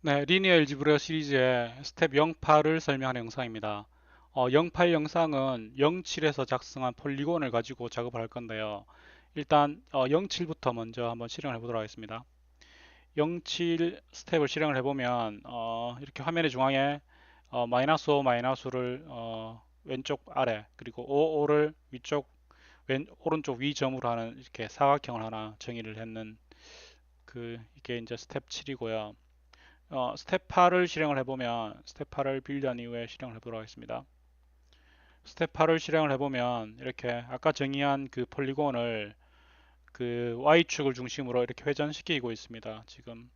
네, 리니어 알지브라 시리즈의 스텝 08을 설명하는 영상입니다. 08 영상은 07에서 작성한 폴리곤을 가지고 작업을 할 건데요. 일단 07부터 먼저 한번 실행을 해보도록 하겠습니다. 07 스텝을 실행을 해보면 이렇게 화면의 중앙에 마이너스 5, 마이너스 를 왼쪽 아래 그리고 5, 5를 위쪽 오른쪽 위 점으로 하는 이렇게 사각형을 하나 정의를 했는 이게 이제 스텝 7이고요. 스텝 8을 실행을 해보면 스텝 8을 빌드한 이후에 실행을 해보도록 하겠습니다. 스텝 8을 실행을 해보면 이렇게 아까 정의한 그 폴리곤을 그 Y축을 중심으로 이렇게 회전시키고 있습니다. 지금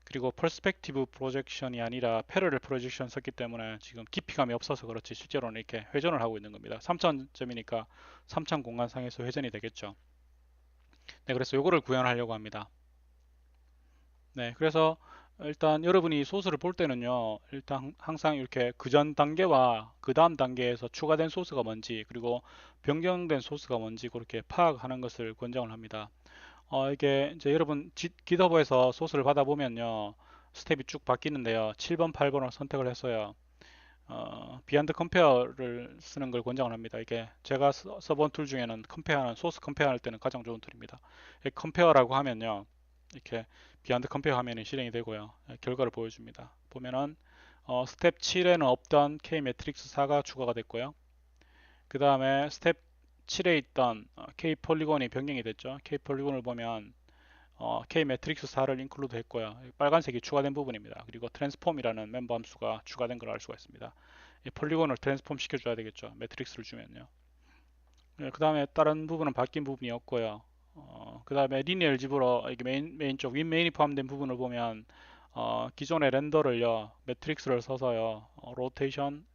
그리고 퍼스펙티브 프로젝션이 아니라 패러렐 프로젝션 썼기 때문에 지금 깊이감이 없어서 그렇지 실제로는 이렇게 회전을 하고 있는 겁니다. 3000점이니까 3000 공간상에서 회전이 되겠죠. 네, 그래서 요거를 구현하려고 합니다. 네, 그래서 일단 여러분이 소스를 볼 때는요, 일단 항상 이렇게 그 전 단계와 그 다음 단계에서 추가된 소스가 뭔지, 그리고 변경된 소스가 뭔지 그렇게 파악하는 것을 권장을 합니다. 이게 이제 여러분 GitHub에서 소스를 받아보면요, 스텝이 쭉 바뀌는데요. 7번, 8번을 선택을 했어요. 비하인드 컴페어를 쓰는 걸 권장을 합니다. 이게 제가 써본 툴 중에는 컴페어하는 소스 컴페어할 때는 가장 좋은 툴입니다. 컴페어라고 하면요. 이렇게 비하인드 컴페어 화면이 실행이 되고요. 결과를 보여줍니다. 보면은 스텝 7에는 없던 K 매트릭스 4가 추가가 됐고요. 그 다음에 스텝 7에 있던 K 폴리곤이 변경이 됐죠. K 폴리곤을 보면 K 매트릭스 4를 인클루드 했고요. 빨간색이 추가된 부분입니다. 그리고 트랜스폼이라는 멤버 함수가 추가된 걸 알 수가 있습니다. 이 폴리곤을 트랜스폼 시켜줘야 되겠죠. 매트릭스를 주면요. 그 다음에 다른 부분은 바뀐 부분이 없고요. 그 다음에 리니어 알지브라 이게 메인 쪽 윗메인이 포함된 부분을 보면 기존의 렌더를요 매트릭스를 써서요 로테이션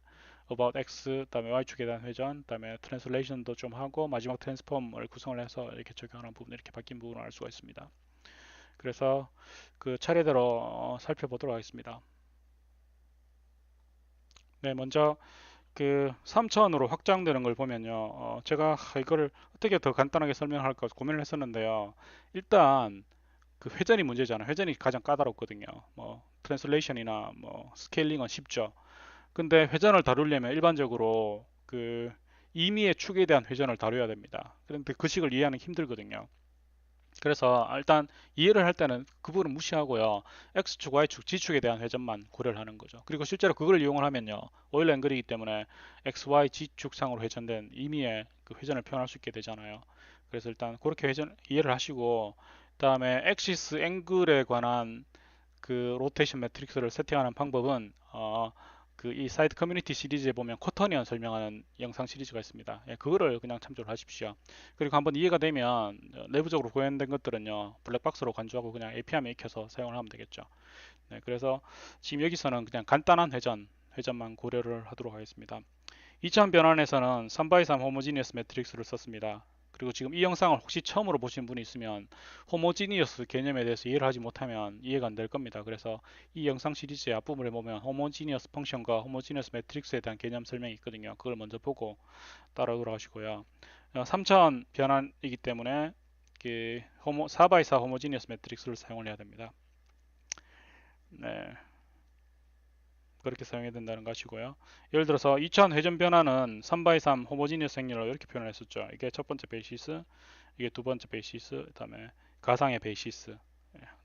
about x 그다음에 y축에 대한 회전 그다음에 트랜슬레이션도 좀 하고 마지막 트랜스폼을 구성을 해서 이렇게 적용하는 부분 이렇게 바뀐 부분을 알 수가 있습니다. 그래서 그 차례대로 살펴보도록 하겠습니다. 네, 먼저 그 3차원으로 확장되는 걸 보면요. 제가 이거를 어떻게 더 간단하게 설명할까 고민을 했었는데요. 일단 그 회전이 문제잖아요. 회전이 가장 까다롭거든요. 뭐 트랜슬레이션이나 뭐 스케일링은 쉽죠. 근데 회전을 다루려면 일반적으로 그 임의의 축에 대한 회전을 다뤄야 됩니다. 그런데 그 식을 이해하는 게 힘들거든요. 그래서 일단 이해를 할 때는 그 부분은 무시하고요. X축, Y축, G축에 대한 회전만 고려를 하는 거죠. 그리고 실제로 그걸 이용을 하면요. 오일 앵글이기 때문에 X, Y, G축상으로 회전된 임의의 그 회전을 표현할 수 있게 되잖아요. 그래서 일단 그렇게 회전 이해를 하시고 그다음에 엑시스 앵글에 관한 그 로테이션 매트릭스를 세팅하는 방법은 그 이 사이트 커뮤니티 시리즈에 보면 쿼터니언 설명하는 영상 시리즈가 있습니다. 예, 그거를 그냥 참조를 하십시오. 그리고 한번 이해가 되면 내부적으로 구현된 것들은요 블랙박스로 간주하고 그냥 API만 익혀서 사용을 하면 되겠죠. 네, 그래서 지금 여기서는 그냥 간단한 회전만 고려를 하도록 하겠습니다. 2차 변환에서는 3x3 호모지니어스 매트릭스를 썼습니다. 그리고 지금 이 영상을 혹시 처음으로 보신 분이 있으면 호모지니어스 개념에 대해서 이해를 하지 못하면 이해가 안 될 겁니다. 그래서 이 영상 시리즈의 앞부분에 보면 호모지니어스 펑션과 호모지니어스 매트릭스에 대한 개념 설명이 있거든요. 그걸 먼저 보고 따라 돌아가시고요. 3차원 변환이기 때문에 4x4 호모지니어스 매트릭스를 사용을 해야 됩니다. 네. 그렇게 사용해야 된다는 것이고요. 예를 들어서 2차원 회전 변화는 3x3 호모지니어스 행렬로 이렇게 표현을 했었죠. 이게 첫 번째 베이시스, 이게 두 번째 베이시스, 그다음에 가상의 베이시스,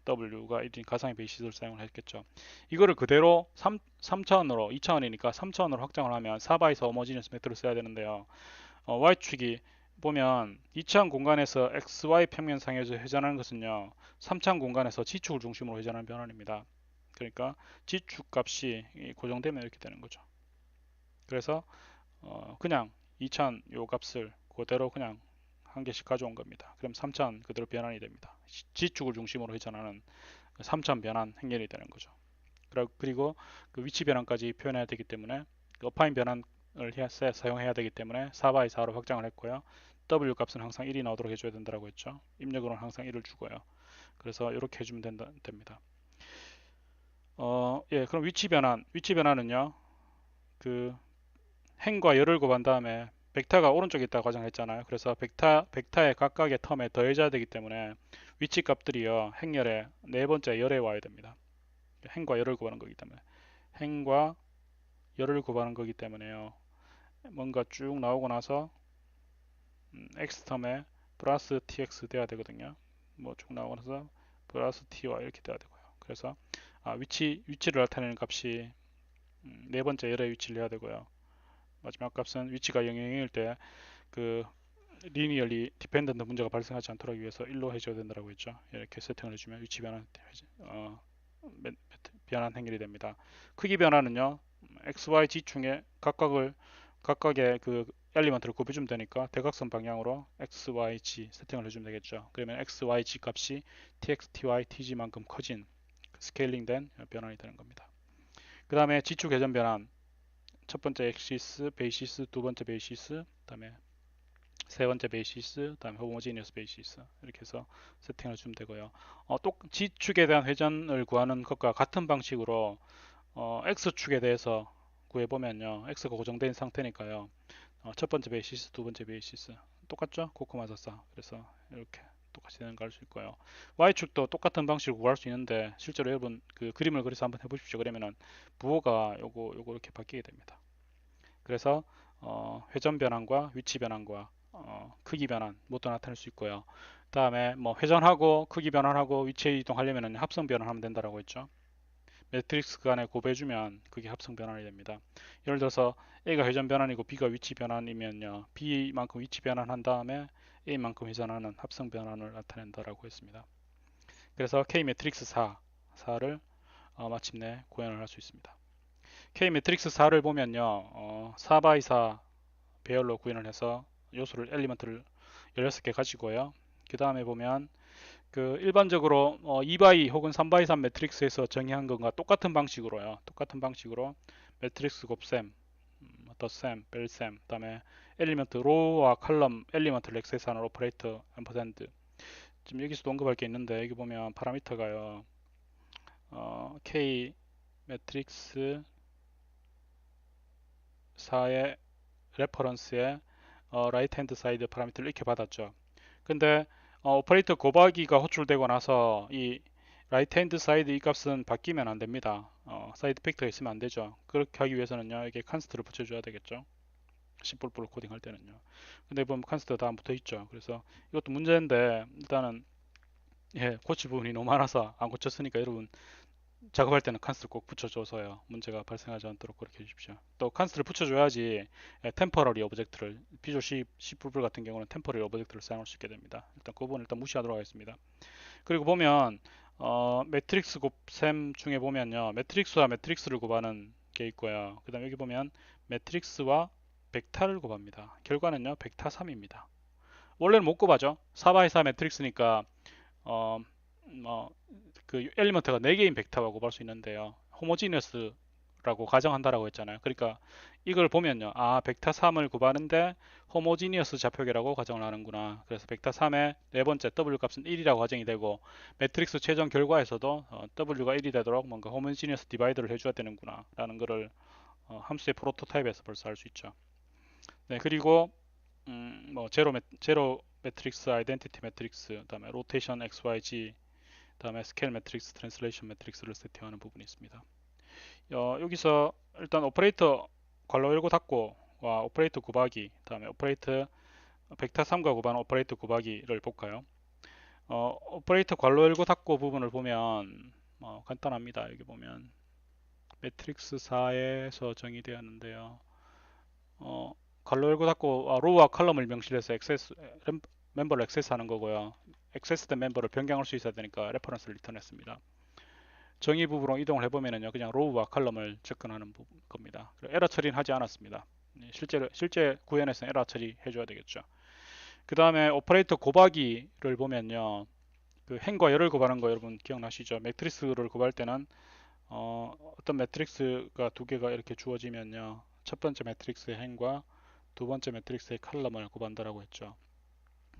W가 1인 가상의 베이시스를 사용을 했겠죠. 이거를 그대로 3차원으로, 2차원이니까 3차원으로 확장을 하면 4x4 호모지니어스 매트를 써야 되는데요. Y축이 보면 2차원 공간에서 XY 평면상에서 회전하는 것은요. 3차원 공간에서 G축을 중심으로 회전하는 변환입니다. 그러니까 G축 값이 고정되면 이렇게 되는 거죠. 그래서 그냥 2000 요 값을 그대로 그냥 한 개씩 가져온 겁니다. 그럼 3000 그대로 변환이 됩니다. G축을 중심으로 회전하는 3000 변환 행렬이 되는 거죠. 그리고 그 위치 변환까지 표현해야 되기 때문에 그 어파인 변환을 사용해야 되기 때문에 4x4로 확장을 했고요. W 값은 항상 1이 나오도록 해줘야 된다고 했죠. 입력으로는 항상 1을 주고요. 그래서 이렇게 해주면 됩니다. 예, 그럼 위치 변환은요. 그 행과 열을 곱한 다음에 벡터가 오른쪽에 있다고 가정했잖아요. 그래서 벡터의 각각의 텀에 더해져야 되기 때문에 위치 값들이요. 행열의 네 번째 열에 와야 됩니다. 행과 열을 구하는 거기 때문에 행과 열을 구하는 거기 때문에요. 뭔가 쭉 나오고 나서 x텀에 플러스 tx 돼야 되거든요. 뭐 쭉 나오고 나서 플러스 ty 이렇게 돼야 되고요. 그래서 위치를 나타내는 값이 네 번째 열의 위치를 해야 되고요. 마지막 값은 위치가 0, 0일 때 그 리니얼리 디펜던트 문제가 발생하지 않도록 위해서 1로 해줘야 된다고 했죠. 이렇게 세팅을 해주면 위치 변환 변환 행렬이 됩니다. 크기 변화는요, x, y, z 중에 각각의 그 엘리먼트를 곱해주면 되니까 대각선 방향으로 x, y, z 세팅을 해주면 되겠죠. 그러면 x, y, z 값이 tx, ty, tg만큼 커진 스케일링된 변환이 되는 겁니다. 그 다음에 지축 회전 변환, 첫 번째 엑시스, 베이시스, 두 번째 베이시스, 그다음에 세 번째 베이시스, 그다음에 호모지니어스 베이시스 이렇게 해서 세팅을 주면 되고요. 또 G축에 대한 회전을 구하는 것과 같은 방식으로 X축에 대해서 구해보면요. X가 고정된 상태니까요. 첫 번째 베이시스, 두 번째 베이시스 똑같죠? 코코마사사. 그래서 이렇게 똑같이 되는 걸 알 수 있고요. Y축도 똑같은 방식으로 구할 수 있는데 실제로 여러분 그 그림을 그려서 한번 해보십시오. 그러면은 부호가 요거 이렇게 바뀌게 됩니다. 그래서 회전 변환과 위치 변환과 크기 변환 모두 나타낼 수 있고요. 다음에 뭐 회전하고 크기 변환하고 위치 이동하려면 합성 변환하면 된다라고 했죠. 매트릭스 간에 곱해주면 그게 합성 변환이 됩니다. 예를 들어서 A가 회전 변환이고 B가 위치 변환이면요. B만큼 위치 변환한 다음에 A만큼 회전하는 합성 변환을 나타낸다라고 했습니다. 그래서 K 매트릭스 4를 마침내 구현을 할 수 있습니다. K 매트릭스 4를 보면요. 4x4 배열로 구현을 해서 요소를 엘리먼트를 16개 가지고요. 그 다음에 보면 그 일반적으로 2x 혹은 3x3 매트릭스에서 정의한 것과 똑같은 방식으로요. 똑같은 방식으로 매트릭스 곱셈, 덧셈, 뺄셈, 그다음에 엘리먼트 로우와 칼럼 엘리먼트를 액세스하는 오퍼레이터 앰퍼센드. 지금 여기서도 언급할 게 있는데 여기 보면 파라미터가요. K 매트릭스 4의 레퍼런스에 라이트 핸드 사이드 파라미터를 이렇게 받았죠. 근데 오퍼레이터 곱하기가 호출되고 나서 이 라이트 핸드 사이드 이 값은 바뀌면 안 됩니다. 사이드 팩터가 있으면 안 되죠. 그렇게 하기 위해서는요, 이게 컨스트를 붙여줘야 되겠죠. C++ 코딩 할 때는요. 근데 보면 컨스트가 다 붙어 있죠. 그래서 이것도 문제인데 일단은 고칠 부분이 너무 많아서 안 고쳤으니까 여러분 작업할 때는 칸스를 꼭 붙여줘서요. 문제가 발생하지 않도록 그렇게 해주십시오. 또 칸스를 붙여줘야지 템퍼러리 오브젝트를 비주얼 C++ 같은 경우는 템퍼러리 오브젝트를 사용할 수 있게 됩니다. 일단 그 부분을 일단 무시하도록 하겠습니다. 그리고 보면 매트릭스 곱셈 중에 보면요. 매트릭스와 매트릭스를 곱하는 게 있고요. 그 다음에 여기 보면 매트릭스와 벡터를 곱합니다. 결과는요. 벡터 3입니다. 원래는 못 곱하죠. 4x4 매트릭스니까 어, 그 엘리먼트가 4개인 벡터라고 볼 수 있는데요. 호모지니어스라고 가정한다라고 했잖아요. 그러니까 이걸 보면요. 벡터 3을 구하는데 호모지니어스 좌표계라고 가정을 하는구나. 그래서 벡터 3의 네 번째 W 값은 1이라고 가정이 되고 매트릭스 최종 결과에서도 W가 1이 되도록 뭔가 호모지니어스 디바이드를 해줘야 되는구나 라는 거를 함수의 프로토타입에서 벌써 알 수 있죠. 네, 그리고 뭐 제로 매트릭스, 아이덴티티 매트릭스, 그다음에 로테이션 XYG, 그다음에 스케일 매트릭스, 트랜슬레이션 매트릭스를 세팅하는 부분이 있습니다. 여기서 일단 오퍼레이터 괄호 열고 닫고와 오퍼레이터 곱하기, 그다음에 오퍼레이터 벡터 3과 곱하는 오퍼레이터 곱하기를 볼까요? 오퍼레이터 괄호 열고 닫고 부분을 보면 간단합니다. 여기 보면 매트릭스 4에서 정의되었는데요. 괄호 열고 닫고 로우와 컬럼을 명시해서 멤버를 액세스하는 거고요. 액세스된 멤버를 변경할 수 있어야 되니까 레퍼런스를 리턴했습니다. 정의 부분으로 이동을 해보면요, 그냥 로우와 컬럼을 접근하는 겁니다. 에러 처리는 하지 않았습니다. 실제 구현에서는 에러 처리해줘야 되겠죠. 그 다음에 오퍼레이터 곱하기를 보면요, 그 행과 열을 곱하는 거 여러분 기억나시죠? 매트릭스를 곱할 때는 어떤 매트릭스가 두 개가 이렇게 주어지면요, 첫 번째 매트릭스의 행과 두 번째 매트릭스의 칼럼을 곱한다라고 했죠.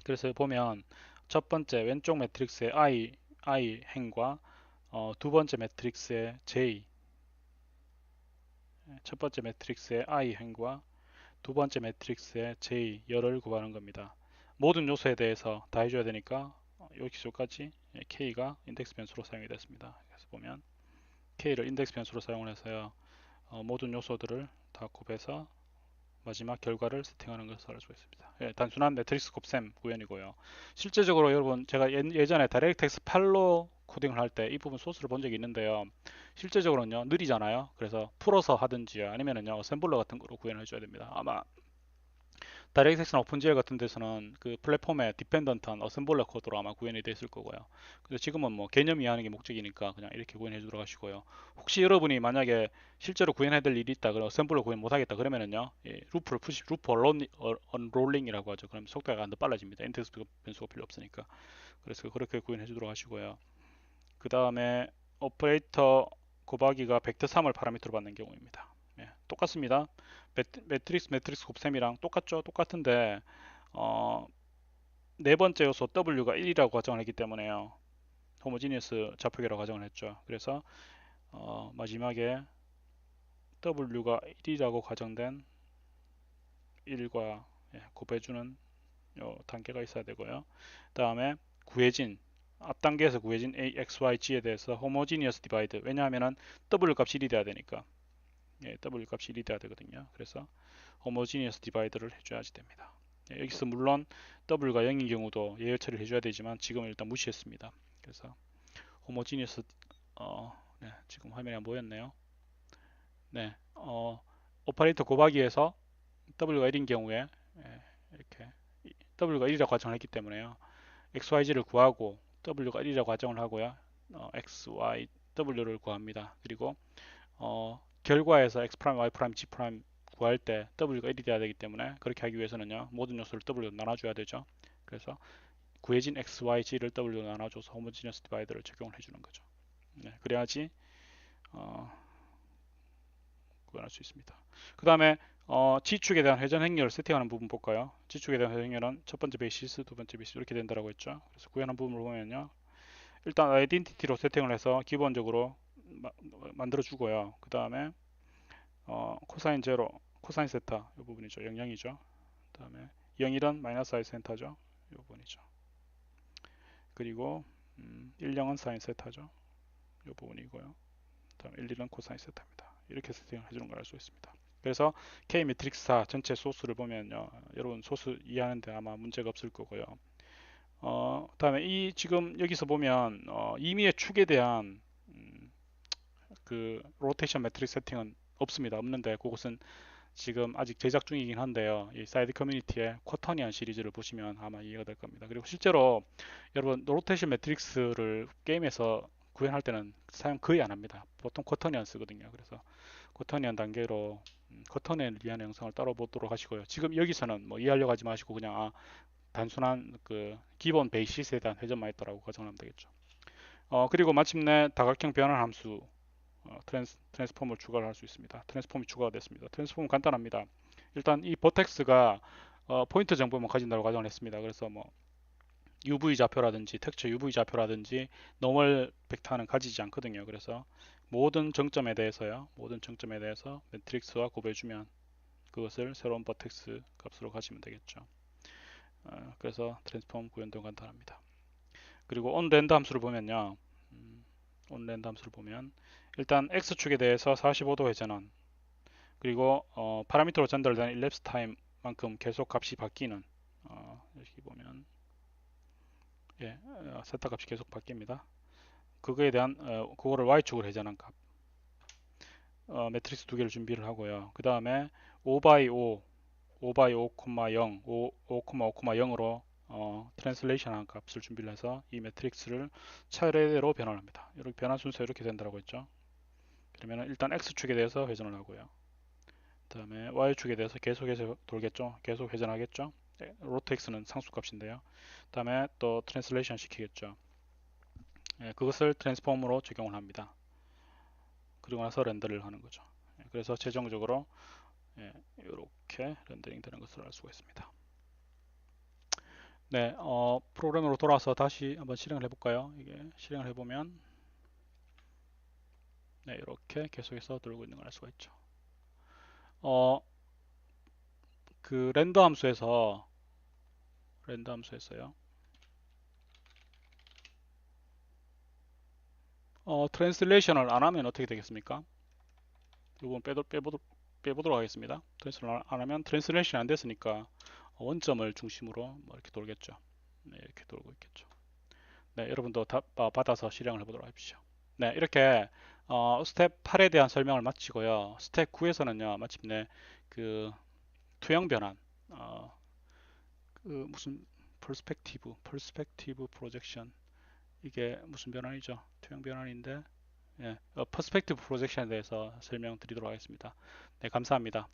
그래서 보면 첫 번째 왼쪽 매트릭스의 I 행과 두 번째 매트릭스의 J, 첫 번째 매트릭스의 I 행과 두 번째 매트릭스의 J 열을 구하는 겁니다. 모든 요소에 대해서 다 해줘야 되니까 여기서까지 K가 인덱스 변수로 사용이 됐습니다. 그래서 보면 k를 인덱스 변수로 사용을 해서요. 모든 요소들을 다 곱해서 마지막 결과를 세팅하는 것을 알 수가 있습니다. 예, 단순한 매트릭스 곱셈 구현이고요. 실제적으로 여러분 제가 예전에 다이렉트엑스 8로 코딩을 할 때 이 부분 소스를 본 적이 있는데요. 실제적으로는요 느리잖아요. 그래서 풀어서 하든지요 아니면은요 어셈블러 같은 거로 구현을 해줘야 됩니다. 아마 다이렉트엑스나 오픈GL 같은 데서는 그 플랫폼에 디펜던트한 어셈블러 코드로 아마 구현이 돼 있을 거고요. 근데 지금은 뭐 개념 이해하는 게 목적이니까 그냥 이렇게 구현해 주도록 하시고요. 혹시 여러분이 만약에 실제로 구현해야 될 일이 있다, 그럼 어셈블러 구현 못 하겠다 그러면은요, 루프 언롤링이라고 하죠. 그럼 속도가 더 빨라집니다. 인덱스 변수가 필요 없으니까. 그래서 그렇게 구현해 주도록 하시고요. 그 다음에 오퍼레이터 곱하기가 벡터 3을 파라미터로 받는 경우입니다. 예, 똑같습니다. 매트릭스 곱셈이랑 똑같죠? 똑같은데 어, 네 번째 요소 W가 1이라고 가정을 했기 때문에요. 호모지니어스 좌표계라고 가정을 했죠. 그래서 마지막에 W가 1이라고 가정된 1과 곱해주는 요 단계가 있어야 되고요. 다음에 구해진 앞 단계에서 구해진 A, X, Y, G에 대해서 호모지니어스 디바이드. 왜냐하면은 W 값이 1이 돼야 되니까. 예, W 값이 1이 돼야 되거든요. 그래서 호모지니어스 디바이드를 해줘야지 됩니다. 예, 여기서 물론 W가 0인 경우도 예열 처리를 해줘야 되지만 지금은 일단 무시했습니다. 그래서 호모지니어스 네, 지금 화면에 안 보였네요. 네, 오퍼레이터 곱하기에서 W가 1인 경우에 이렇게 W가 1이라고 가정을 했기 때문에요. XYZ를 구하고 W가 1이라고 가정을 하고요. X, Y, W를 구합니다. 그리고 결과에서 X', Y', G' 구할 때 W가 1이 돼야 되기 때문에 그렇게 하기 위해서는요. 모든 요소를 W로 나눠줘야 되죠. 그래서 구해진 X, Y, G를 W로 나눠줘서 호모지니어스 디바이더를 적용을 해주는 거죠. 네, 그래야지 구현할 수 있습니다. 그 다음에 G축에 대한 회전 행렬을 세팅하는 부분 볼까요? G축에 대한 회전 행렬은 첫 번째 베이시스, 두 번째 베이시스 이렇게 된다고 했죠. 그래서 구현한 부분을 보면요. 일단 아이덴티티로 세팅을 해서 기본적으로 만들어 주고요. 그 다음에 코사인 제로, 코사인 세타 이 부분이죠. 00이죠. 그 다음에 0일은 마이너스 I 센터죠. 이 부분이죠. 그리고 10은 사인 세타죠. 이 부분이고요. 그 다음에 11은 코사인 세타입니다. 이렇게 세팅을 해주는 걸 알 수 있습니다. 그래서 K 매트릭스 4 전체 소스를 보면요. 여러분 소스 이해하는데 아마 문제가 없을 거고요. 그다음에 이 지금 여기서 보면 임의의 축에 대한 그 로테이션 매트릭스 세팅은 없습니다. 없는데 그것은 지금 아직 제작 중이긴 한데요. 이 사이드 커뮤니티의 쿼터니안 시리즈를 보시면 아마 이해가 될 겁니다. 그리고 실제로 여러분 로테이션 매트릭스를 게임에서 구현할 때는 사용 거의 안 합니다. 보통 쿼터니안 쓰거든요. 그래서 쿼터니안 단계로 쿼터니안을 위한 영상을 따로 보도록 하시고요. 지금 여기서는 뭐 이해하려고 하지 마시고 그냥 단순한 그 기본 베이시스에 대한 회전만 있더라고 가정하면 되겠죠. 그리고 마침내 다각형 변환 함수 트랜스폼을 추가를 할 수 있습니다. 트랜스폼이 추가가 됐습니다. 트랜스폼은 간단합니다. 일단 이 버텍스가 포인트 정보만 가진다고 가정을 했습니다. 그래서 뭐 UV 좌표라든지 텍스처 UV 좌표라든지 노멀 벡터는 가지지 않거든요. 그래서 모든 정점에 대해서요. 모든 정점에 대해서 매트릭스와 곱해주면 그것을 새로운 버텍스 값으로 가시면 되겠죠. 그래서 트랜스폼 구현도 간단합니다. 그리고 onRand 함수를 보면요. onRand 함수를 보면 일단 x축에 대해서 45도 회전한 그리고 파라미터로 전달된 elapsed time만큼 계속 값이 바뀌는 여기 보면 세타 값이 계속 바뀝니다. 그거에 대한 그거를 y축으로 회전한 값 매트릭스 두 개를 준비를 하고요. 그 다음에 5x5 5x5,0 5,5,0으로 트랜슬레이션 한 값을 준비를 해서 이 매트릭스를 차례대로 변환합니다. 이렇게 변환 순서 이렇게 된다고 했죠. 그러면 일단 x축에 대해서 회전을 하고요. 그 다음에 y축에 대해서 계속해서 돌겠죠. 계속 회전하겠죠. 로트 x는 상수값인데요. 그 다음에 또 트랜슬레이션 시키겠죠. 그것을 트랜스폼으로 적용을 합니다. 그리고 나서 렌더를 하는 거죠. 그래서 최종적으로 이렇게 렌더링 되는 것을 알 수가 있습니다. 네, 프로그램으로 돌아와서 다시 한번 실행을 해볼까요? 이게 실행을 해보면 네, 이렇게 계속해서 돌고 있는 걸 알 수가 있죠. 그 렌더 함수에서요. 트랜슬레이션을 안 하면 어떻게 되겠습니까? 이건 빼보도록 하겠습니다. 트랜슬레이션 안 하면 트랜슬레이션이 안 됐으니까 원점을 중심으로 뭐 이렇게 돌겠죠. 네, 이렇게 돌고 있겠죠. 네, 여러분도 받아서 실행을 해보도록 하십시오. 네, 이렇게 스텝 8에 대한 설명을 마치고요. 스텝 9에서는요, 마침내 그 투영 변환, 어, 그 무슨 퍼스펙티브 프로젝션, 이게 무슨 변환이죠? 투영 변환인데, 예, 퍼스펙티브 프로젝션에 대해서 설명드리도록 하겠습니다. 네, 감사합니다.